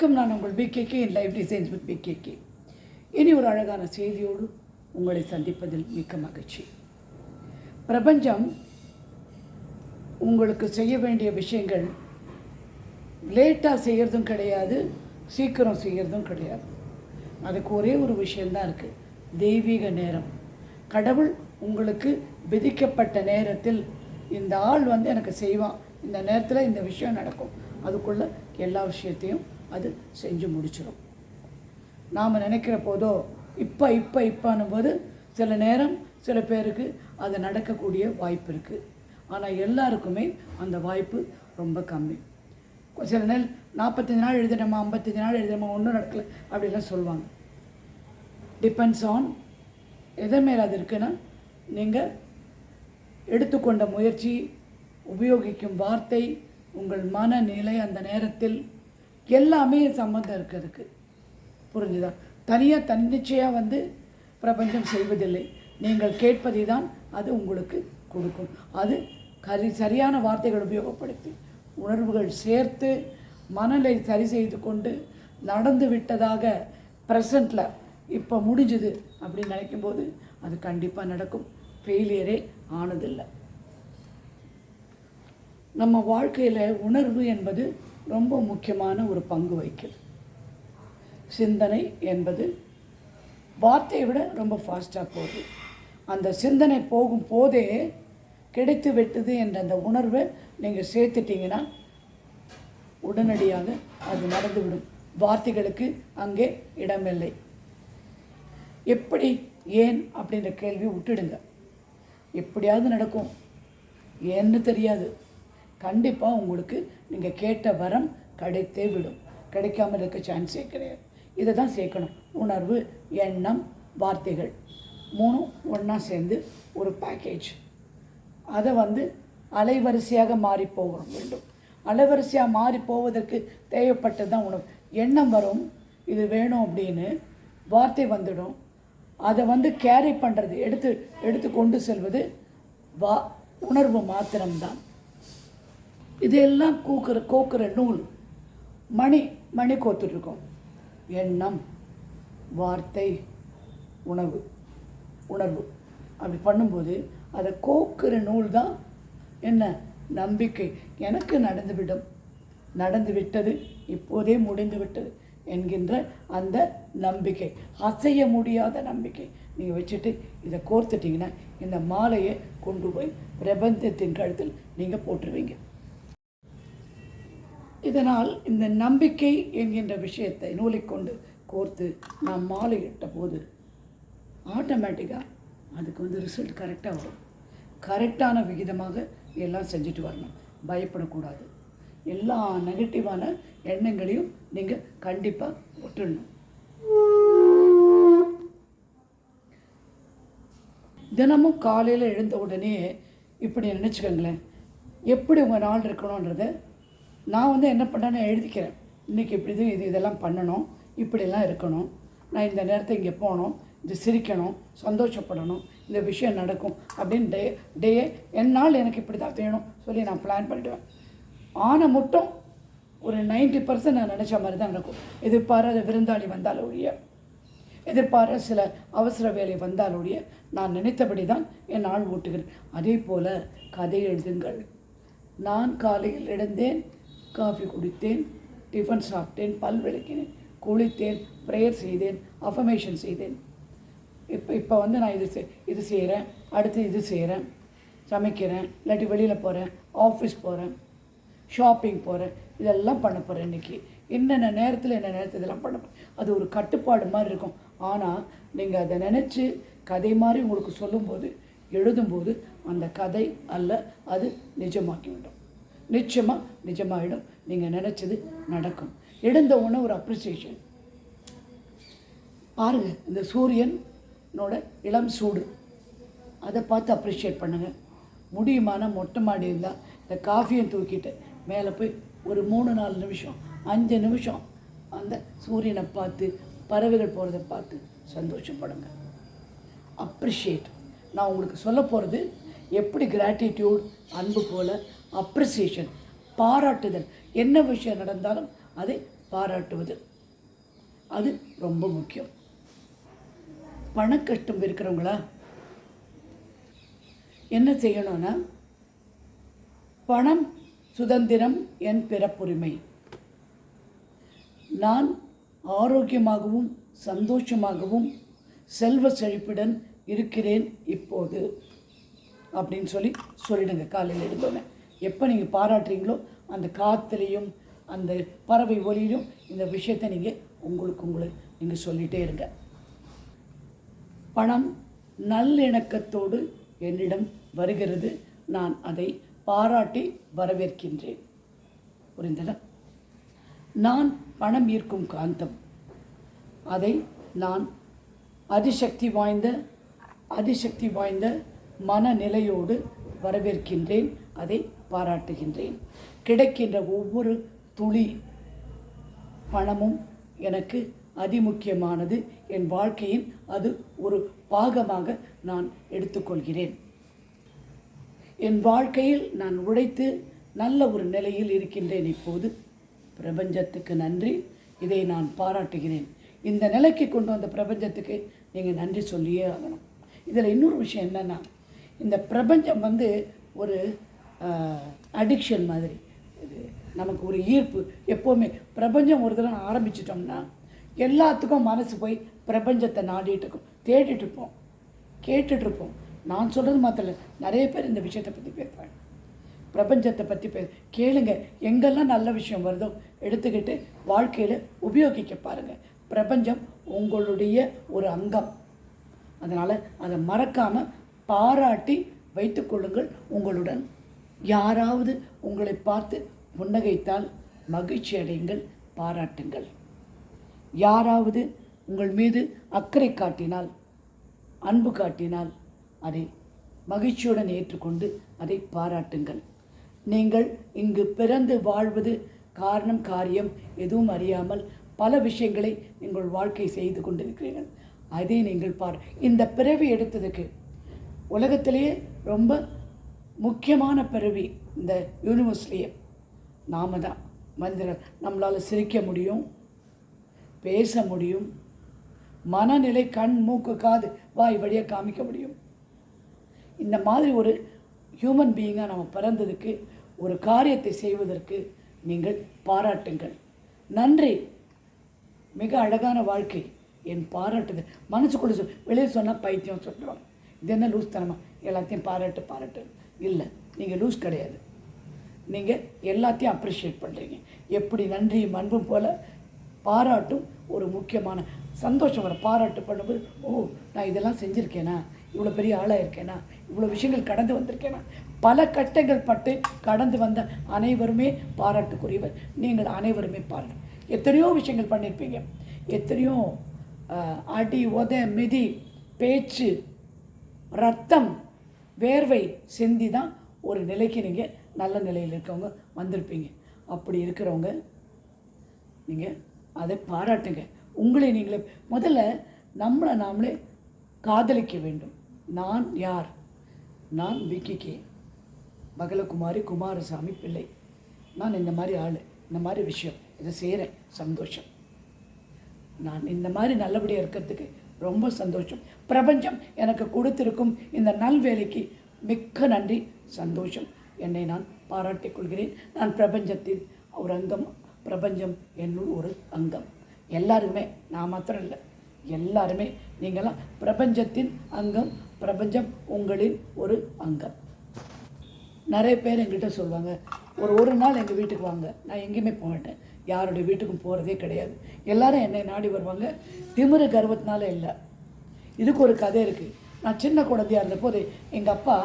வணக்கம், நான் உங்கள் PKK in life designs with PKK. இனி ஒரு அழகான செய்தியோடு உங்களை சந்திப்பதில் மிக்க மகிழ்ச்சி. பிரபஞ்சம் உங்களுக்கு செய்ய வேண்டிய விஷயங்கள் லேட்டாக செய்கிறதும் கிடையாது, சீக்கிரம் செய்கிறதும் கிடையாது. அதுக்கு ஒரே ஒரு விஷயந்தான் இருக்குது, தெய்வீக நேரம். கடவுள் உங்களுக்கு விதிக்கப்பட்ட நேரத்தில் இந்த ஆள் எனக்கு செய்வான், இந்த நேரத்தில் இந்த விஷயம் நடக்கும், அதுக்குள்ளே எல்லா விஷயத்தையும் அது செஞ்சு முடிச்சிடும். நாம் நினைக்கிற போதோ இப்போன்னும்போது சில நேரம் சில பேருக்கு அது நடக்கக்கூடிய வாய்ப்பு இருக்குது. ஆனால் எல்லாருக்குமே அந்த வாய்ப்பு ரொம்ப கம்மி. சில நேரம் 45 நாள் எழுதினோமா, 55 நாள் எழுதினோமா, ஒன்றும் நடக்கலை அப்படிலாம் சொல்லுவாங்க. டிபெண்ட்ஸ் ஆன் எதை மேலே அது இருக்குன்னா, நீங்கள் எடுத்துக்கொண்ட முயற்சி, உபயோகிக்கும் வார்த்தை, உங்கள் மனநிலை, அந்த நேரத்தில் எல்லாமே சம்மந்தம் இருக்கிறதுக்கு. புரிஞ்சுதா? தனியாக தன்னிச்சையாக பிரபஞ்சம் செய்வதில்லை. நீங்கள் கேட்பதை தான் அது உங்களுக்கு கொடுக்கும். அது சரியான வார்த்தைகள் உபயோகப்படுத்தி, உணர்வுகள் சேர்த்து, மனநிலை சரி செய்து கொண்டு நடந்து விட்டதாக ப்ரெசண்ட்டில் இப்போ முடிஞ்சுது அப்படின்னு நினைக்கும்போது அது கண்டிப்பாக நடக்கும். ஃபெயிலியரே ஆனதில்லை. நம்ம வாழ்க்கையில் உணர்வு என்பது ரொம்ப முக்கியமான ஒரு பங்கு வகிக்குது. சிந்தனை என்பது வார்த்தையை விட ரொம்ப ஃபாஸ்ட்டாக போகுது. அந்த சிந்தனை போகும் போதே கிடைத்து விட்டது என்ற அந்த உணர்வை நீங்கள் சேர்த்துட்டிங்கன்னா உடனடியாக அது நடந்துவிடும். வார்த்தைகளுக்கு அங்கே இடமில்லை. எப்படி, ஏன் அப்படின்ற கேள்வி விட்டுடுங்க. எப்படியாவது நடக்கும், ஏன்னு தெரியாது. கண்டிப்பாக உங்களுக்கு நீங்கள் கேட்ட வரம் கிடைத்தே விடும். கிடைக்காமல் இருக்க சான்ஸே கிடையாது. இதை தான் சேர்க்கணும். உணர்வு, எண்ணம், வார்த்தைகள் 3 ஒன்றா சேர்ந்து ஒரு பேக்கேஜ். அதை அலைவரிசையாக மாறி போக வேண்டும். அலைவரிசையாக மாறி போவதற்கு தேவைப்பட்டது தான் உணர்வு. எண்ணம் வரும், இது வேணும் அப்படின்னு, வார்த்தை வந்துடும். அதை கேரி பண்ணுறது, எடுத்து கொண்டு செல்வது உணர்வு மாத்திரம்தான். இதெல்லாம் கோக்குற நூல். மணி கோத்துட்ருக்கோம். எண்ணம், வார்த்தை, உணர்வு அப்படி பண்ணும்போது அதை கோக்குற நூல் தான் என்ன? நம்பிக்கை. எனக்கு நடந்து விட்டது, இப்போதே முடிந்து விட்டது என்கின்ற அந்த நம்பிக்கை, அசைய முடியாத நம்பிக்கை நீங்கள் வச்சுட்டு இதை கோர்த்துட்டிங்கன்னா இந்த மாலையை கொண்டு போய் பிரபஞ்சத்தின் கழுத்தில் நீங்கள் போட்டுருவீங்க. இதனால் இந்த நம்பிக்கை என்கின்ற விஷயத்தை நூலை கொண்டு கோர்த்து நான் மாலை இட்ட போது ஆட்டோமேட்டிக்காக அதுக்கு ரிசல்ட் கரெக்டாக வரும். கரெக்டான விகிதமாக எல்லாம் செஞ்சுட்டு வரணும். பயப்படக்கூடாது. எல்லா நெகட்டிவான எண்ணங்களையும் நீங்கள் கண்டிப்பாக விட்டுடணும். தினமும் காலையில் எழுந்த உடனே இப்படி நினச்சிக்கோங்களேன், எப்படி உங்கள் நாள் இருக்கணுன்றதை நான் என்ன பண்ணேன்னு எழுதிக்கிறேன். இன்றைக்கி இப்படி இதெல்லாம் பண்ணணும், இப்படிலாம் இருக்கணும், நான் இந்த நேரத்தை இங்கே போகணும், இது சிரிக்கணும், சந்தோஷப்படணும், இந்த விஷயம் நடக்கும் அப்படின்னு டேயே என்னால் எனக்கு இப்படி தான் வேணும் சொல்லி நான் பிளான் பண்ணிவிடுவேன். ஆனால் மட்டும் ஒரு 90% நான் நினச்ச மாதிரி தான் நடக்கும். எதிர்பாராத விருந்தாளி வந்தால் ஒழிய, எதிர்பாராத சில அவசர வேலை வந்தால் ஒழிய நான் நினைத்தபடி தான் என் நாள் ஓட்டுகிறேன். அதே போல் கதை எழுதுங்கள். நான் காலையில் எழுந்தேன், காஃபி குடித்தேன், டிஃபன் சாப்பிட்டேன், பல் விளக்கினேன், குளித்தேன், ப்ரேயர் செய்தேன், அஃபர்மேஷன் செய்தேன். இப்போ நான் இது செய்கிறேன், அடுத்து இது செய்கிறேன், சமைக்கிறேன், இல்லாட்டி வெளியில் போகிறேன், ஆஃபீஸ் போகிறேன், ஷாப்பிங் போகிறேன், இதெல்லாம் பண்ண போகிறேன். இன்றைக்கி என்னென்ன நேரத்தில் இதெல்லாம் பண்ண போகிறேன். அது ஒரு கட்டுப்பாடு மாதிரி இருக்கும். ஆனால் நீங்கள் அதை நினச்சி கதை மாதிரி உங்களுக்கு சொல்லும்போது, எழுதும்போது அந்த கதை அல்ல, அது நிஜமாக்கிவிடும். நிஜமாகிடும். நீங்கள் நினச்சது நடக்கும். எழுந்த உடனே ஒரு அப்ரிசியேஷன் பாருங்கள். இந்த சூரியனோட இளம் சூடு, அதை பார்த்து அப்ரிஷியேட் பண்ணுங்கள். முடியுமான மொட்டை மாடி இருந்தால் இந்த காஃபியை தூக்கிட்டு மேலே போய் ஒரு 3-4 நிமிஷம், 5 நிமிஷம் அந்த சூரியனை பார்த்து, பறவைகள் போகிறத பார்த்து சந்தோஷப்படுங்க. அப்ரிஷியேட். நான் உங்களுக்கு சொல்ல போகிறது எப்படி கிராட்டிடியூட், அன்பு போல் அப்ரிசியேஷன், பாராட்டுதல். என்ன விஷயம் நடந்தாலும் அதை பாராட்டுவது அது ரொம்ப முக்கியம். பணக்கஷ்டம் இருக்கிறவங்களா என்ன செய்யணும்னா, பணம் சுதந்திரம் என் பிறப்புரிமை, நான் ஆரோக்கியமாகவும் சந்தோஷமாகவும் செல்வ செழிப்புடன் இருக்கிறேன் இப்போது அப்படின்னு சொல்லிடுங்க. காலையில் எடுத்தோன்னே எப்போ நீங்கள் பாராட்டுறீங்களோ அந்த காற்றுலையும் அந்த பறவை ஒலியிலும் இந்த விஷயத்தை நீங்கள் உங்களுக்கு நீங்கள் சொல்லிகிட்டே இருங்க. பணம் நல்லிணக்கத்தோடு என்னிடம் வருகிறது, நான் அதை பாராட்டி வரவேற்கின்றேன். புரிந்ததா? நான் பணம் ஈர்க்கும் காந்தம், அதை நான் அதிசக்தி வாய்ந்த மனநிலையோடு வரவேற்கின்றேன், அதை பாராட்டுகின்றேன். கிடைக்கின்ற ஒவ்வொரு துளி பணமும் எனக்கு அதிமுக்கியமானது, என் வாழ்க்கையின் அது ஒரு பாகமாக நான் எடுத்துக்கொள்கிறேன். என் வாழ்க்கையில் நான் உழைத்து நல்ல ஒரு நிலையில் இருக்கின்றேன் இப்போது, பிரபஞ்சத்துக்கு நன்றி, இதை நான் பாராட்டுகிறேன். இந்த நிலைக்கு கொண்டு வந்த பிரபஞ்சத்துக்கு நீங்கள் நன்றி சொல்லியே ஆகணும். இதில் இன்னொரு விஷயம் என்னென்னா, இந்த பிரபஞ்சம் ஒரு அடிக்ஷன் மாதிரி, இது நமக்கு ஒரு ஈர்ப்பு. எப்போவுமே பிரபஞ்சம் ஒரு தடவை ஆரம்பிச்சிட்டோம்னா எல்லாத்துக்கும் மனசு போய் பிரபஞ்சத்தை நாடிட்டு இருக்கும், தேடிட்டு இருப்போம், கேட்டுட்ருப்போம். நான் சொல்கிறது மாத்திரம், நிறைய பேர் இந்த விஷயத்தை பற்றி பேசுகிறாங்க, பிரபஞ்சத்தை பற்றி கேளுங்க. எங்கெல்லாம் நல்ல விஷயம் வருதோ எடுத்துக்கிட்டு வாழ்க்கையில் உபயோகிக்க பாருங்கள். பிரபஞ்சம் உங்களுடைய ஒரு அங்கம், அதனால் அதை மறக்காமல் பாராட்டி வைத்துக்கொள்ளுங்கள் உங்களுடன். யாராவது உங்களை பார்த்து புன்னகைத்தால் மகிழ்ச்சி அடையுங்கள், பாராட்டுங்கள். யாராவது உங்கள் மீது அக்கறை காட்டினால், அன்பு காட்டினால் அதை மகிழ்ச்சியுடன் ஏற்றுக்கொண்டு அதை பாராட்டுங்கள். நீங்கள் இங்கு பிறந்து வாழ்வது காரணம் காரியம் எதுவும் அறியாமல் பல விஷயங்களை நீங்கள் வாழ்க்கை செய்து கொண்டிருக்கிறீர்கள். அதை நீங்கள் இந்த பிறவி எடுத்ததுக்கு உலகத்திலேயே ரொம்ப முக்கியமான பிறவி இந்த யூனிவர்ஸ்லேயே நாம தான். மனிதர்கள் நம்மளால் சிரிக்க முடியும், பேச முடியும், மனநிலை கண் மூக்கு காது வாய் வழியாக காமிக்க முடியும். இந்த மாதிரி ஒரு ஹியூமன் பீயிங்காக நம்ம பிறந்ததுக்கு, ஒரு காரியத்தை செய்வதற்கு நீங்கள் பாராட்டுங்கள். நன்றி, மிக அழகான வாழ்க்கை, என் பாராட்டுது. மனசுக்குள்ள வெளியே சொன்னால் பைத்தியம் சொல்லுவாங்க, இது என்ன லூஸ் தனமா, எல்லாத்தையும் பாராட்டு இல்லை. நீங்கள் லூஸ் கிடையாது, நீங்கள் எல்லாத்தையும் அப்ரிஷியேட் பண்ணுறீங்க. எப்படி நன்றியும் அன்பும் போல் பாராட்டும் ஒரு முக்கியமான சந்தோஷம் வர. பாராட்டு பண்ணும்போது, ஓ நான் இதெல்லாம் செஞ்சுருக்கேனா, இவ்வளோ பெரிய ஆளாக இருக்கேனா, இவ்வளோ விஷயங்கள் கடந்து வந்திருக்கேனா. பல கட்டங்கள் பட்டு கடந்து வந்த அனைவருமே பாராட்டுக்குரியவர். நீங்கள் அனைவருமே பாராட்டு. எத்தனையோ விஷயங்கள் பண்ணியிருப்பீங்க, எத்தனையோ அடி உத மிதி பேச்சு ரத்தம் வேர்வை சிந்தி தான் ஒரு நிலைக்கு நீங்கள் நல்ல நிலையில் இருக்கவங்க வந்திருப்பீங்க. அப்படி இருக்கிறவங்க நீங்கள் அதை பாராட்டுங்க. உங்களை நீங்களே முதல்ல நம்மளை நாமளே காதலிக்க வேண்டும். நான் யார்? நான் விக்கிகே பகலகுமாரி குமாரசாமி பிள்ளை. நான் இந்த மாதிரி ஆள், இந்த மாதிரி விஷயம் இதை செய்கிறேன், சந்தோஷம். நான் இந்த மாதிரி நல்லபடியாக இருக்கிறதுக்கு ரொம்ப சந்தோஷம். பிரபஞ்சம் எனக்கு கொடுத்திருக்கும் இந்த நல்வேலைக்கு மிக்க நன்றி, சந்தோஷம். என்னை நான் பாராட்டிக் கொள்கிறேன். நான் பிரபஞ்சத்தின் ஒரு அங்கம், பிரபஞ்சம் என்னுள் ஒரு அங்கம். எல்லாருமே, நான் மாத்திரம் இல்லை, எல்லாருமே நீங்களாம் பிரபஞ்சத்தின் அங்கம், பிரபஞ்சம் உங்களின் ஒரு அங்கம். நிறைய பேர் எங்கிட்ட சொல்லுவாங்க, ஒரு நாள் எங்கள் வீட்டுக்கு வாங்க. நான் எங்கேயுமே போக மாட்டேன், யாருடைய வீட்டுக்கும் போகிறதே கிடையாது. எல்லாரும் என்னை நாடி வருவாங்க. திமிரு கர்வத்தினால இல்லை, இதுக்கு ஒரு கதை இருக்குது. நான் சின்ன குழந்தையாக இருந்தபோது எங்கள் அப்பா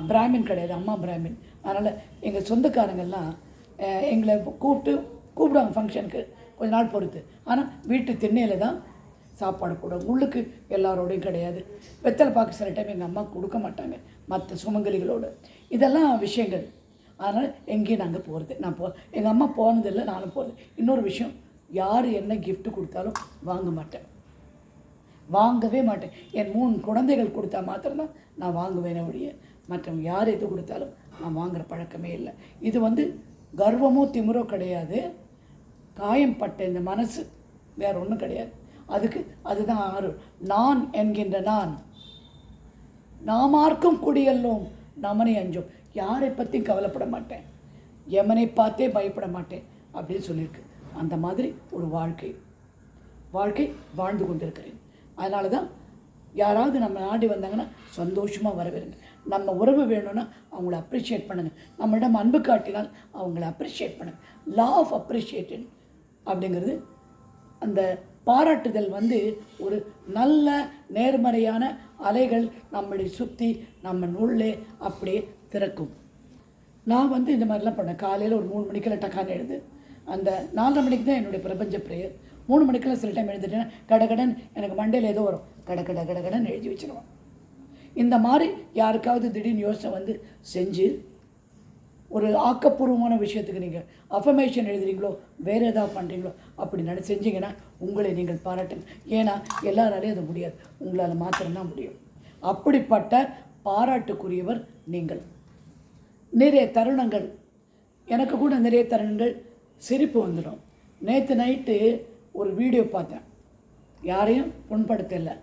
பிராமின் கிடையாது, அம்மா பிராமின். அதனால் எங்கள் சொந்தக்காரங்கள்லாம் எங்களை கூப்பிடுவாங்க ஃபங்க்ஷனுக்கு கொஞ்ச நாள் பொறுத்து. ஆனால் வீட்டு திண்ணையில் தான் சாப்பாடு போடுவாங்க, உள்ளுக்கு எல்லாரோடையும் கிடையாது. வெத்தலை பாக்கு சில டைம் எங்கள் அம்மா கொடுக்க மாட்டாங்க மற்ற சுமங்கலிகளோடு. இதெல்லாம் விஷயங்கள். அதனால் எங்கேயும் நாங்கள் போகிறது, எங்கள் அம்மா போனதில்லை, நானும் போகிறது. இன்னொரு விஷயம், யார் என்ன கிஃப்ட்டு கொடுத்தாலும் வாங்கவே மாட்டேன். என் 3 குழந்தைகள் கொடுத்தா மாத்திரம்தான் நான் வாங்குவேனே ஒழிய மற்றவங்க யார் எது கொடுத்தாலும் நான் வாங்குகிற பழக்கமே இல்லை. இது கர்வமோ திமிரோ கிடையாது, காயம் பட்ட இந்த மனசு வேற ஒன்றும் கிடையாது. அதுதான் 6. நான் என்கின்ற நாமார்க்கும் குடியல்லோம் நமனை அஞ்சோம். யாரை பற்றியும் கவலைப்பட மாட்டேன், எமனை பார்த்தே பயப்பட மாட்டேன் அப்படின்னு சொல்லியிருக்கு. அந்த மாதிரி ஒரு வாழ்க்கை வாழ்ந்து கொண்டிருக்கிறேன். அதனால தான் யாராவது நம்ம நாடி வந்தாங்கன்னா சந்தோஷமாக வரவேறுங்க. நம்ம உறவு வேணும்னா அவங்கள அப்ரிஷியேட் பண்ணுங்கள். நம்மளிடம் அன்பு காட்டினால் அவங்கள அப்ரிஷியேட் பண்ணுங்கள். லா ஆஃப் அப்ரிஷியேஷன் அப்படிங்கிறது, அந்த பாராட்டுதல் ஒரு நல்ல நேர்மறையான அலைகள் நம்மளை சுற்றி நம்ம உள்ளே அப்படியே திறக்கும். நான் இந்த மாதிரிலாம் பண்ணேன். காலையில் ஒரு 3 மணிக்கெல்லாம் டக்கான எழுது, அந்த 4:30 மணிக்கு தான் என்னுடைய பிரபஞ்ச ப்ரேயர். 3 மணிக்கெல்லாம் சில டைம் எழுதிட்டேன்னா கடகடன் எனக்கு மண்டையில் ஏதோ வரும், கடகடன் எழுதி வச்சுருவேன். இந்த மாதிரி யாருக்காவது திடீர்னு யோசனை செஞ்சு ஒரு ஆக்கப்பூர்வமான விஷயத்துக்கு நீங்கள் அஃபர்மேஷன் எழுதுறீங்களோ வேறு ஏதாவது பண்ணுறீங்களோ அப்படி செஞ்சீங்கன்னா உங்களை நீங்கள் பாராட்டுங்க. ஏன்னா எல்லாராலையும் அது முடியாது, உங்களால் மாத்திரம்தான் முடியும். அப்படிப்பட்ட பாராட்டுக்குரியவர் நீங்கள். நிறைய தருணங்கள், எனக்கு கூட நிறைய தருணங்கள் சிரிப்பு வந்துடும். நேற்று நைட்டு ஒரு வீடியோ பார்த்தேன், யாரையும் புண்படுத்தலை.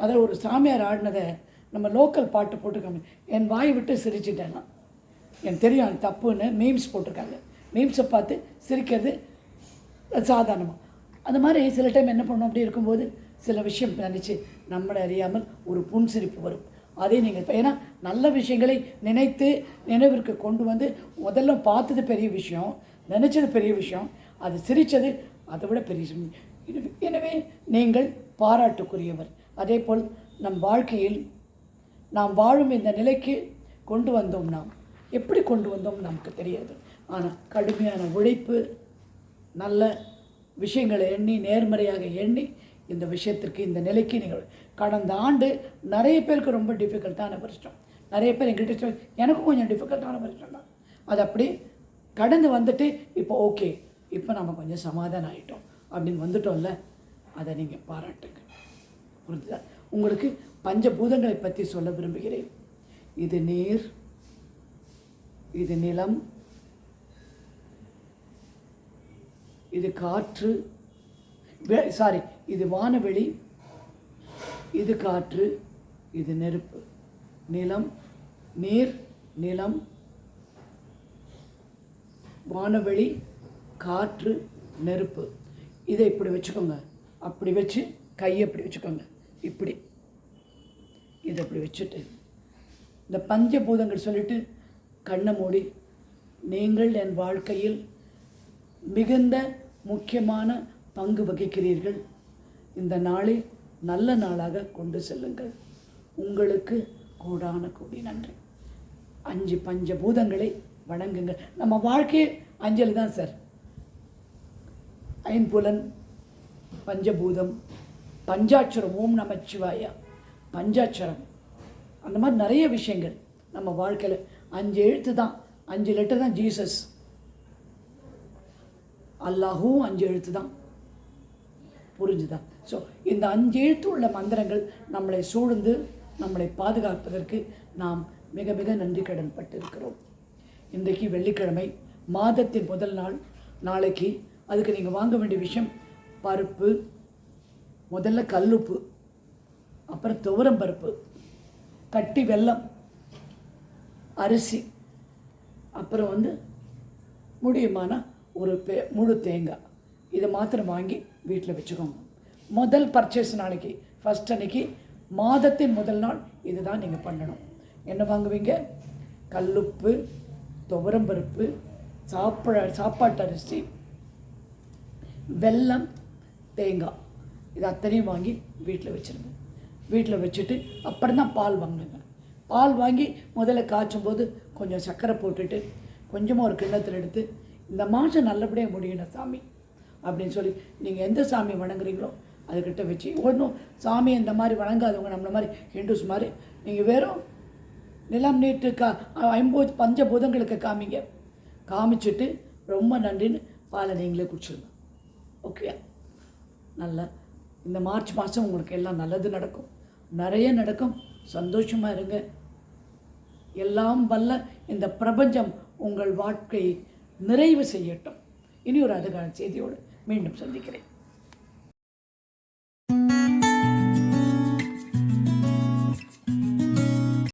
அதில் ஒரு சாமியார் ஆடினதை நம்ம லோக்கல் பாட்டு போட்டிருக்காங்க. என் வாய் விட்டு சிரிச்சிட்டேன். நான் எனக்கு தெரியும் அது தப்புன்னு மீம்ஸ் போட்டிருக்காங்க. மீம்ஸை பார்த்து சிரிக்கிறது சாதாரணமாக. அந்த மாதிரி சில டைம் என்ன பண்ணணும், அப்படி இருக்கும்போது சில விஷயம் நினச்சி நம்மளை அறியாமல் ஒரு புன்சிரிப்பு வரும். அதே நீங்கள் ஏன்னா நல்ல விஷயங்களை நினைவிற்கு கொண்டு முதல்ல பார்த்தது பெரிய விஷயம், நினச்சது பெரிய விஷயம், அது சிரித்தது அதை விட பெரிய விஷயம். எனவே நீங்கள் பாராட்டுக்குரியவர். அதே போல் நம் வாழ்க்கையில் நாம் வாழும் இந்த நிலைக்கு கொண்டு வந்தோம். நாம் எப்படி கொண்டு வந்தோம் நமக்கு தெரியாது. ஆனால் கடுமையான உழைப்பு, நல்ல விஷயங்களை எண்ணி, நேர்மறையாக எண்ணி இந்த விஷயத்திற்கு, இந்த நிலைக்கு நீங்கள் கடந்த ஆண்டு நிறைய பேருக்கு ரொம்ப டிஃபிகல்ட்டான வருஷம். நிறைய பேர் எங்கள்கிட்ட எனக்கும் கொஞ்சம் டிஃபிகல்ட்டான வருஷம் தான். அது அப்படி கடந்து வந்துட்டு இப்போ ஓகே, இப்போ நம்ம கொஞ்சம் சமாதானம் ஆகிட்டோம் அப்படின்னு வந்துட்டோம்ல, அதை நீங்கள் பாராட்டுங்க. புரிஞ்சுதா? உங்களுக்கு பஞ்சபூதங்களை பற்றி சொல்ல விரும்புகிறேன். இது நீர், இது நிலம், இது காற்று, இது வானவெளி, இது காற்று, இது நெருப்பு. நிலம், நீர், நிலம், வானவெளி, காற்று, நெருப்பு. இதை இப்படி வச்சுக்கோங்க. அப்படி வச்சு கையை இப்படி வச்சுக்கோங்க. இப்படி இதை இப்படி வச்சுட்டு இந்த பஞ்சபூதங்கள் சொல்லிட்டு கண்ணை மூடி, நீங்கள் என் வாழ்க்கையில் மிகுந்த முக்கியமான பங்கு வகிக்கிறீர்கள். இந்த நாளை நல்ல நாளாக கொண்டு செல்லுங்கள். உங்களுக்கு கோடான கோடி நன்றி. 5 பஞ்சபூதங்களை வணங்குங்கள். நம்ம வாழ்க்கையே அஞ்சலி தான் சார். ஐம்புலன், பஞ்சபூதம், பஞ்சாட்சரம், ஓம் நமச்சிவாய, பஞ்சாட்சரம், அந்த மாதிரி நிறைய விஷயங்கள் நம்ம வாழ்க்கையில். 5 எழுத்து தான், 5 லெட்டர் தான் ஜீசஸ். அல்லாஹும் 5 எழுத்து தான். புரிஞ்சுதா? ஸோ இந்த 5 எழுத்து உள்ள மந்திரங்கள் நம்மளை சூழ்ந்து நம்மளை பாதுகாப்பதற்கு நாம் மிக மிக நன்றி கடன் பட்டிருக்கிறோம். இன்றைக்கு வெள்ளிக்கிழமை, மாதத்தின் முதல் நாள். நாளைக்கு அதுக்கு நீங்கள் வாங்க வேண்டிய விஷயம் பருப்பு, முதல்ல கல்லுப்பு, அப்புறம் துவரம் பருப்பு, கட்டி வெல்லம், அரிசி, அப்புறம் முடியுமான ஒரு முழு தேங்காய். இதை மாத்திரம் வாங்கி வீட்டில் வச்சுக்கோங்க. முதல் பர்ச்சேஸ் நாளைக்கு, ஃபஸ்ட் அன்னைக்கு, மாதத்தின் முதல் நாள் இதுதான் நீங்கள் பண்ணணும். என்ன வாங்குவீங்க? கல்லுப்பு, துவரம்பருப்பு, சாப்பாட்டு அரிசி, வெல்லம், தேங்காய், இது அத்தனையும் வாங்கி வீட்டில் வச்சுருங்க. வீட்டில் வச்சுட்டு அப்புறம் தான் பால் வாங்குங்க. பால் வாங்கி முதல்ல காய்ச்சும் போது கொஞ்சம் சர்க்கரை போட்டுட்டு கொஞ்சமாக ஒரு கிண்ணத்தில் எடுத்து, இந்த மாதம் நல்லபடியாக முடியணும் சாமி அப்படின்னு சொல்லி நீங்கள் எந்த சாமி வணங்குறீங்களோ அதுக்கிட்ட வச்சு, ஒன்றும் சாமி இந்த மாதிரி வணங்காதவங்க நம்மளை மாதிரி ஹிந்துஸ் மாதிரி நீங்கள் வெறும் நிலம், நீட்டு, 50 பஞ்சபூதங்களுக்கு காமிங்க. காமிச்சிட்டு ரொம்ப நன்றின்னு பாலை நீங்களே குடிச்சிருங்க. ஓகே? நல்லா இந்த மார்ச் மாதம் உங்களுக்கு எல்லாம் நல்லது நடக்கும், நிறைய நடக்கும். சந்தோஷமாக இருங்க. எல்லாம் வல்ல இந்த பிரபஞ்சம் உங்கள் வாழ்க்கையை நிறைவு செய்யட்டும். இனி ஒரு அதுக்கான செய்தியோடு மீண்டும் சந்திக்கிறேன்.